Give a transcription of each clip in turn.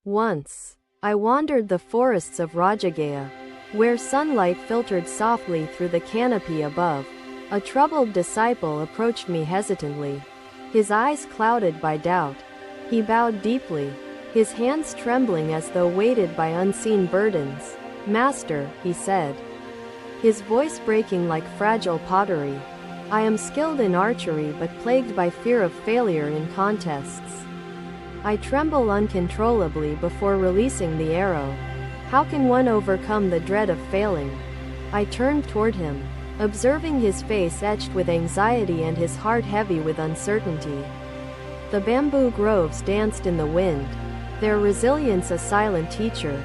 Once, I wandered the forests of Rajagaya, where sunlight filtered softly through the canopy above. A troubled disciple approached me hesitantly, his eyes clouded by doubt. He bowed deeply, his hands trembling as though weighted by unseen burdens. "Master," he said, his voice breaking like fragile pottery, "I am skilled in archery but plagued by fear of failure in contests. I tremble uncontrollably before releasing the arrow. How can one overcome the dread of failing?" I turned toward him, observing his face etched with anxiety and his heart heavy with uncertainty. The bamboo groves danced in the wind, their resilience a silent teacher.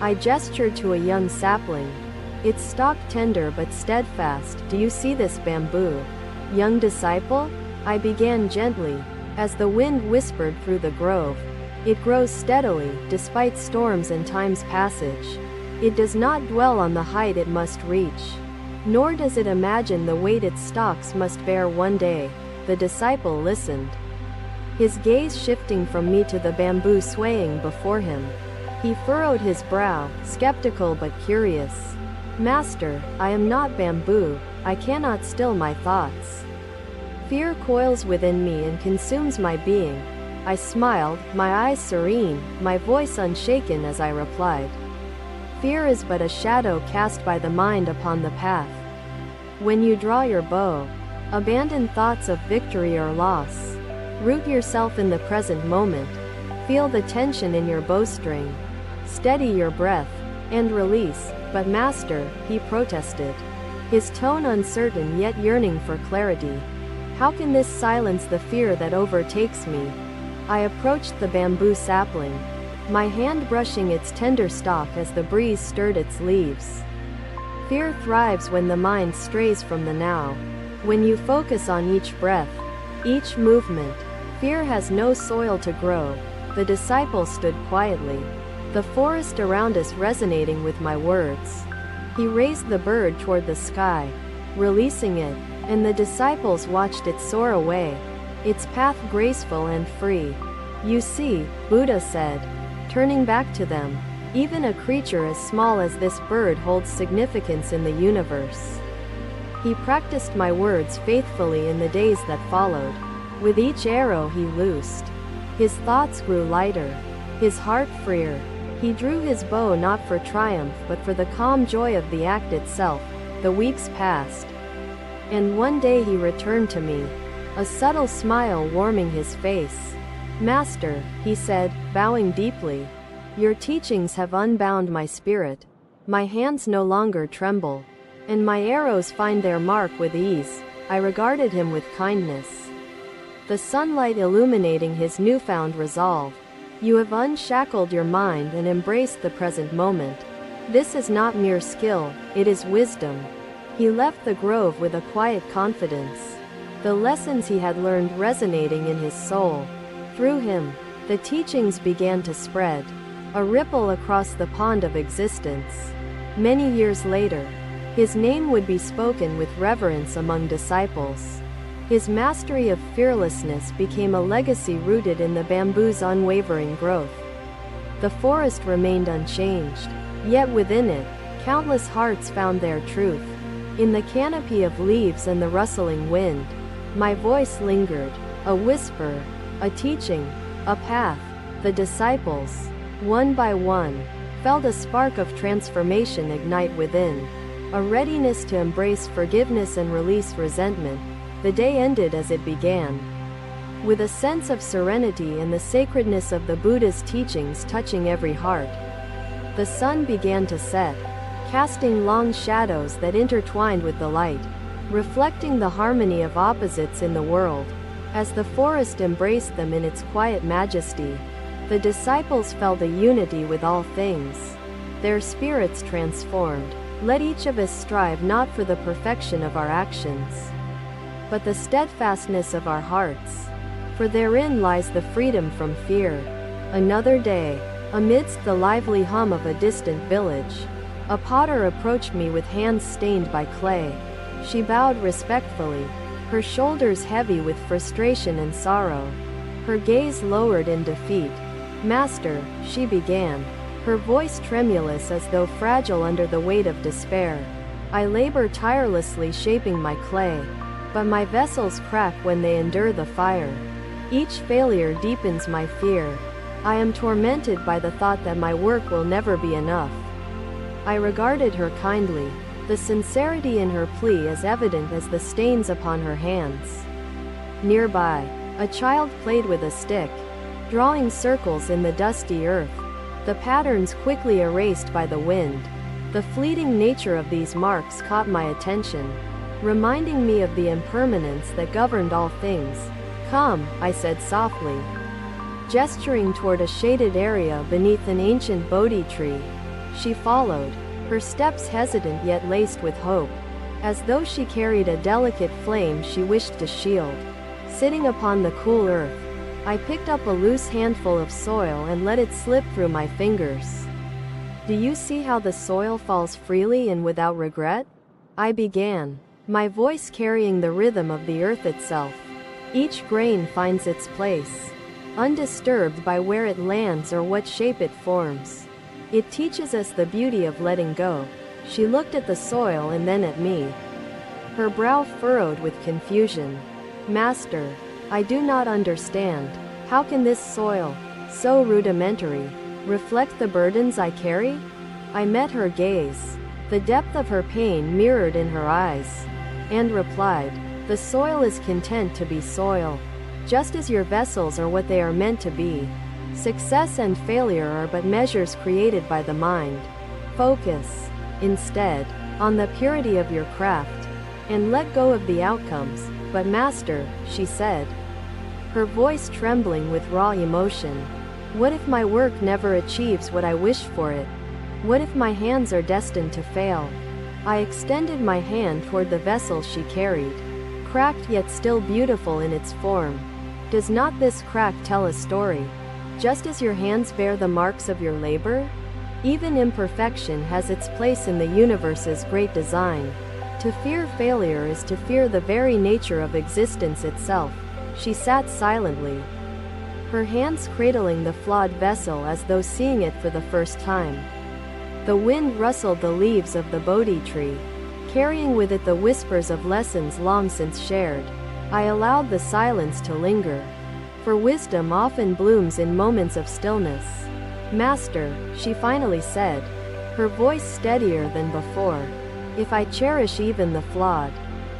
I gestured to a young sapling, its stalk tender but steadfast. "Do you see this bamboo, young disciple?" I began gently, as the wind whispered through the grove. "It grows steadily, despite storms and time's passage. It does not dwell on the height it must reach, nor does it imagine the weight its stalks must bear one day." The disciple listened, his gaze shifting from me to the bamboo swaying before him. He furrowed his brow, skeptical but curious. "Master, I am not bamboo, I cannot still my thoughts. Fear coils within me and consumes my being." I smiled, my eyes serene, my voice unshaken as I replied, "Fear is but a shadow cast by the mind upon the path. When you draw your bow, abandon thoughts of victory or loss. Root yourself in the present moment. Feel the tension in your bowstring. Steady your breath, and release." "But master," he protested, his tone uncertain yet yearning for clarity, "how can this silence the fear that overtakes me?" I approached the bamboo sapling, my hand brushing its tender stalk as the breeze stirred its leaves. "Fear thrives when the mind strays from the now. When you focus on each breath, each movement, fear has no soil to grow." The disciple stood quietly, the forest around us resonating with my words. He raised the bird toward the sky, releasing it, and the disciples watched it soar away, its path graceful and free. "You see," Buddha said, turning back to them, "even a creature as small as this bird holds significance in the universe." He practiced my words faithfully in the days that followed. With each arrow he loosed, his thoughts grew lighter, his heart freer. He drew his bow not for triumph but for the calm joy of the act itself. The weeks passed, and one day he returned to me, a subtle smile warming his face. "Master," he said, bowing deeply, "your teachings have unbound my spirit. My hands no longer tremble, and my arrows find their mark with ease." I regarded him with kindness, the sunlight illuminating his newfound resolve. "You have unshackled your mind and embraced the present moment. This is not mere skill, it is wisdom." He left the grove with a quiet confidence, the lessons he had learned resonating in his soul. Through him, the teachings began to spread, a ripple across the pond of existence. Many years later, his name would be spoken with reverence among disciples. His mastery of fearlessness became a legacy rooted in the bamboo's unwavering growth. The forest remained unchanged, yet within it, countless hearts found their truth. In the canopy of leaves and the rustling wind, my voice lingered, a whisper, a teaching, a path. The disciples, one by one, felt a spark of transformation ignite within, a readiness to embrace forgiveness and release resentment. The day ended as it began, with a sense of serenity and the sacredness of the Buddha's teachings touching every heart. The sun began to set, casting long shadows that intertwined with the light, reflecting the harmony of opposites in the world. As the forest embraced them in its quiet majesty, the disciples felt a unity with all things, their spirits transformed. Let each of us strive not for the perfection of our actions, but the steadfastness of our hearts, for therein lies the freedom from fear. Another day, amidst the lively hum of a distant village, a potter approached me with hands stained by clay. She bowed respectfully, her shoulders heavy with frustration and sorrow, her gaze lowered in defeat. Master, she began, her voice tremulous as though fragile under the weight of despair. I labor tirelessly shaping my clay, but my vessels crack when they endure the fire. Each failure deepens my fear. I am tormented by the thought that my work will never be enough. I regarded her kindly, the sincerity in her plea as evident as the stains upon her hands. Nearby, a child played with a stick, drawing circles in the dusty earth, the patterns quickly erased by the wind. The fleeting nature of these marks caught my attention, reminding me of the impermanence that governed all things. Come, I said softly, gesturing toward a shaded area beneath an ancient Bodhi tree. She followed, her steps hesitant yet laced with hope, as though she carried a delicate flame she wished to shield. Sitting upon the cool earth, I picked up a loose handful of soil and let it slip through my fingers. Do you see how the soil falls freely and without regret? I began, my voice carrying the rhythm of the earth itself. Each grain finds its place, undisturbed by where it lands or what shape it forms. It teaches us the beauty of letting go. She looked at the soil and then at me, her brow furrowed with confusion. Master, I do not understand. How can this soil, so rudimentary, reflect the burdens I carry? I met her gaze, the depth of her pain mirrored in her eyes, and replied, the soil is content to be soil, just as your vessels are what they are meant to be. Success and failure are but measures created by the mind. Focus, instead, on the purity of your craft, and let go of the outcomes. But Master, she said, her voice trembling with raw emotion, what if my work never achieves what I wish for it? What if my hands are destined to fail? I extended my hand toward the vessel she carried, cracked yet still beautiful in its form. Does not this crack tell a story? Just as your hands bear the marks of your labor? Even imperfection has its place in the universe's great design. To fear failure is to fear the very nature of existence itself. She sat silently, her hands cradling the flawed vessel as though seeing it for the first time. The wind rustled the leaves of the Bodhi tree, carrying with it the whispers of lessons long since shared. I allowed the silence to linger, for wisdom often blooms in moments of stillness. Master, she finally said, her voice steadier than before, if I cherish even the flawed,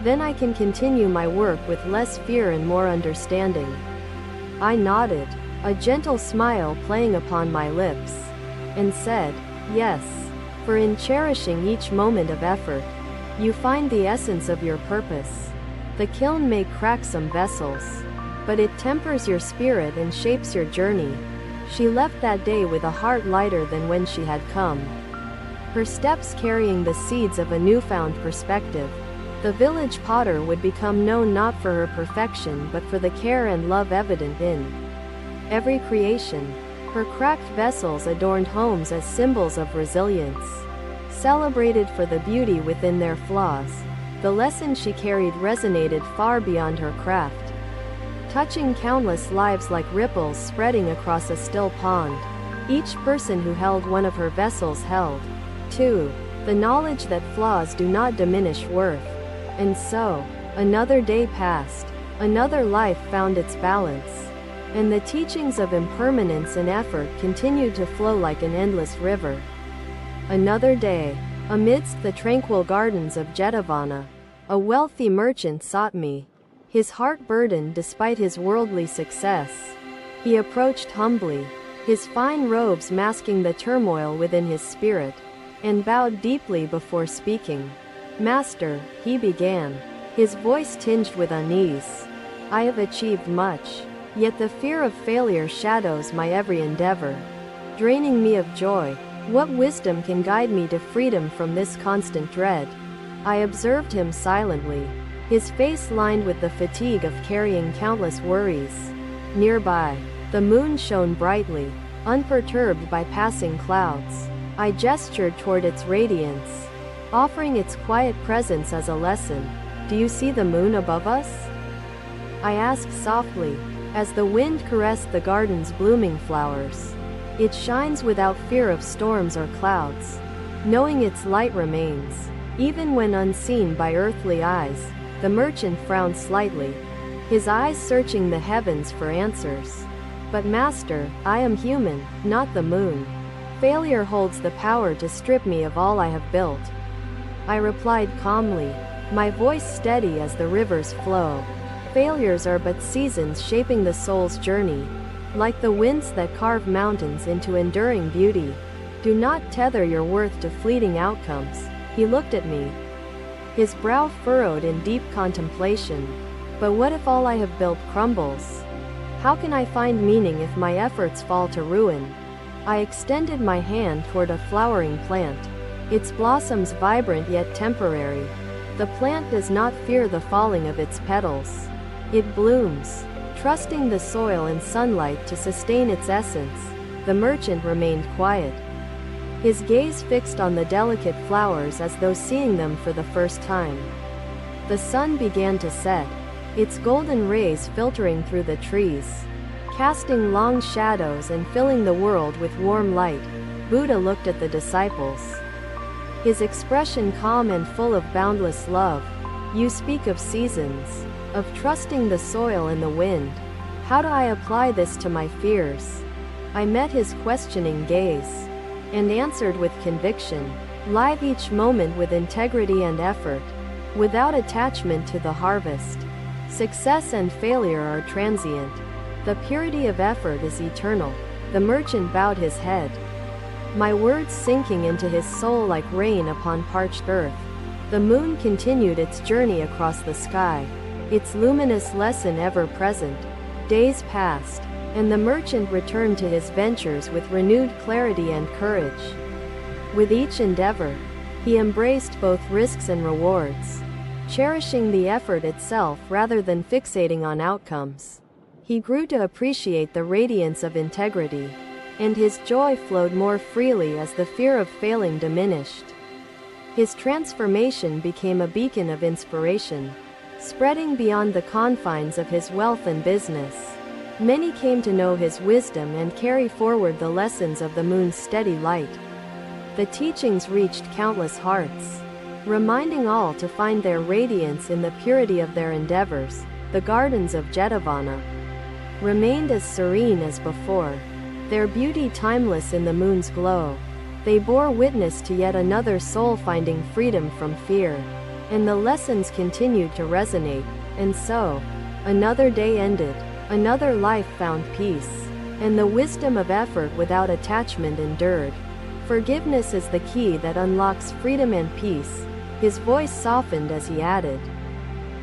then I can continue my work with less fear and more understanding. I nodded, a gentle smile playing upon my lips, and said, yes, for in cherishing each moment of effort, you find the essence of your purpose. The kiln may crack some vessels, but it tempers your spirit and shapes your journey. She left that day with a heart lighter than when she had come, her steps carrying the seeds of a newfound perspective. The village potter would become known not for her perfection but for the care and love evident in every creation. Her cracked vessels adorned homes as symbols of resilience, celebrated for the beauty within their flaws. The lesson she carried resonated far beyond her craft, touching countless lives like ripples spreading across a still pond. Each person who held one of her vessels held, too, the knowledge that flaws do not diminish worth. And so, another day passed, another life found its balance, and the teachings of impermanence and effort continued to flow like an endless river. Another day, amidst the tranquil gardens of Jetavana, a wealthy merchant sought me, his heart burdened despite his worldly success. He approached humbly, his fine robes masking the turmoil within his spirit, and bowed deeply before speaking. Master, he began, his voice tinged with unease. I have achieved much, yet the fear of failure shadows my every endeavor, draining me of joy. What wisdom can guide me to freedom from this constant dread? I observed him silently, his face lined with the fatigue of carrying countless worries. Nearby, the moon shone brightly, unperturbed by passing clouds. I gestured toward its radiance, offering its quiet presence as a lesson. Do you see the moon above us? I asked softly, as the wind caressed the garden's blooming flowers. It shines without fear of storms or clouds, knowing its light remains. Even when unseen by earthly eyes, the merchant frowned slightly, his eyes searching the heavens for answers. But master, I am human, not the moon. Failure holds the power to strip me of all I have built. I replied calmly, my voice steady as the rivers flow. Failures are but seasons shaping the soul's journey, like the winds that carve mountains into enduring beauty. Do not tether your worth to fleeting outcomes. He looked at me, his brow furrowed in deep contemplation. But what if all I have built crumbles? How can I find meaning if my efforts fall to ruin? I extended my hand toward a flowering plant, its blossoms vibrant yet temporary. The plant does not fear the falling of its petals. It blooms, trusting the soil and sunlight to sustain its essence. The merchant remained quiet, his gaze fixed on the delicate flowers as though seeing them for the first time. The sun began to set, its golden rays filtering through the trees, casting long shadows and filling the world with warm light. Buddha looked at the disciples, his expression calm and full of boundless love. You speak of seasons, of trusting the soil and the wind. How do I apply this to my fears? I met his questioning gaze, and answered with conviction. Live each moment with integrity and effort, without attachment to the harvest. Success and failure are transient. The purity of effort is eternal. The merchant bowed his head, my words sinking into his soul like rain upon parched earth. The moon continued its journey across the sky, its luminous lesson ever present. Days passed, and the merchant returned to his ventures with renewed clarity and courage. With each endeavor, he embraced both risks and rewards, cherishing the effort itself rather than fixating on outcomes. He grew to appreciate the radiance of integrity, and his joy flowed more freely as the fear of failing diminished. His transformation became a beacon of inspiration, spreading beyond the confines of his wealth and business. Many came to know his wisdom and carry forward the lessons of the moon's steady light. The teachings reached countless hearts, reminding all to find their radiance in the purity of their endeavors. The gardens of Jetavana remained as serene as before, their beauty timeless in the moon's glow. They bore witness to yet another soul finding freedom from fear, and the lessons continued to resonate. And so, another day ended, another life found peace, and the wisdom of effort without attachment endured. Forgiveness is the key that unlocks freedom and peace. His voice softened as he added,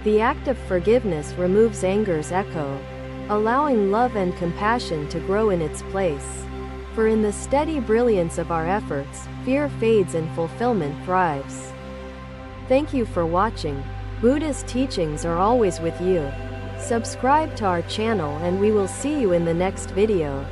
the act of forgiveness removes anger's echo, allowing love and compassion to grow in its place. For in the steady brilliance of our efforts, fear fades and fulfillment thrives. Thank you for watching. Buddha's teachings are always with you. Subscribe to our channel and we will see you in the next video.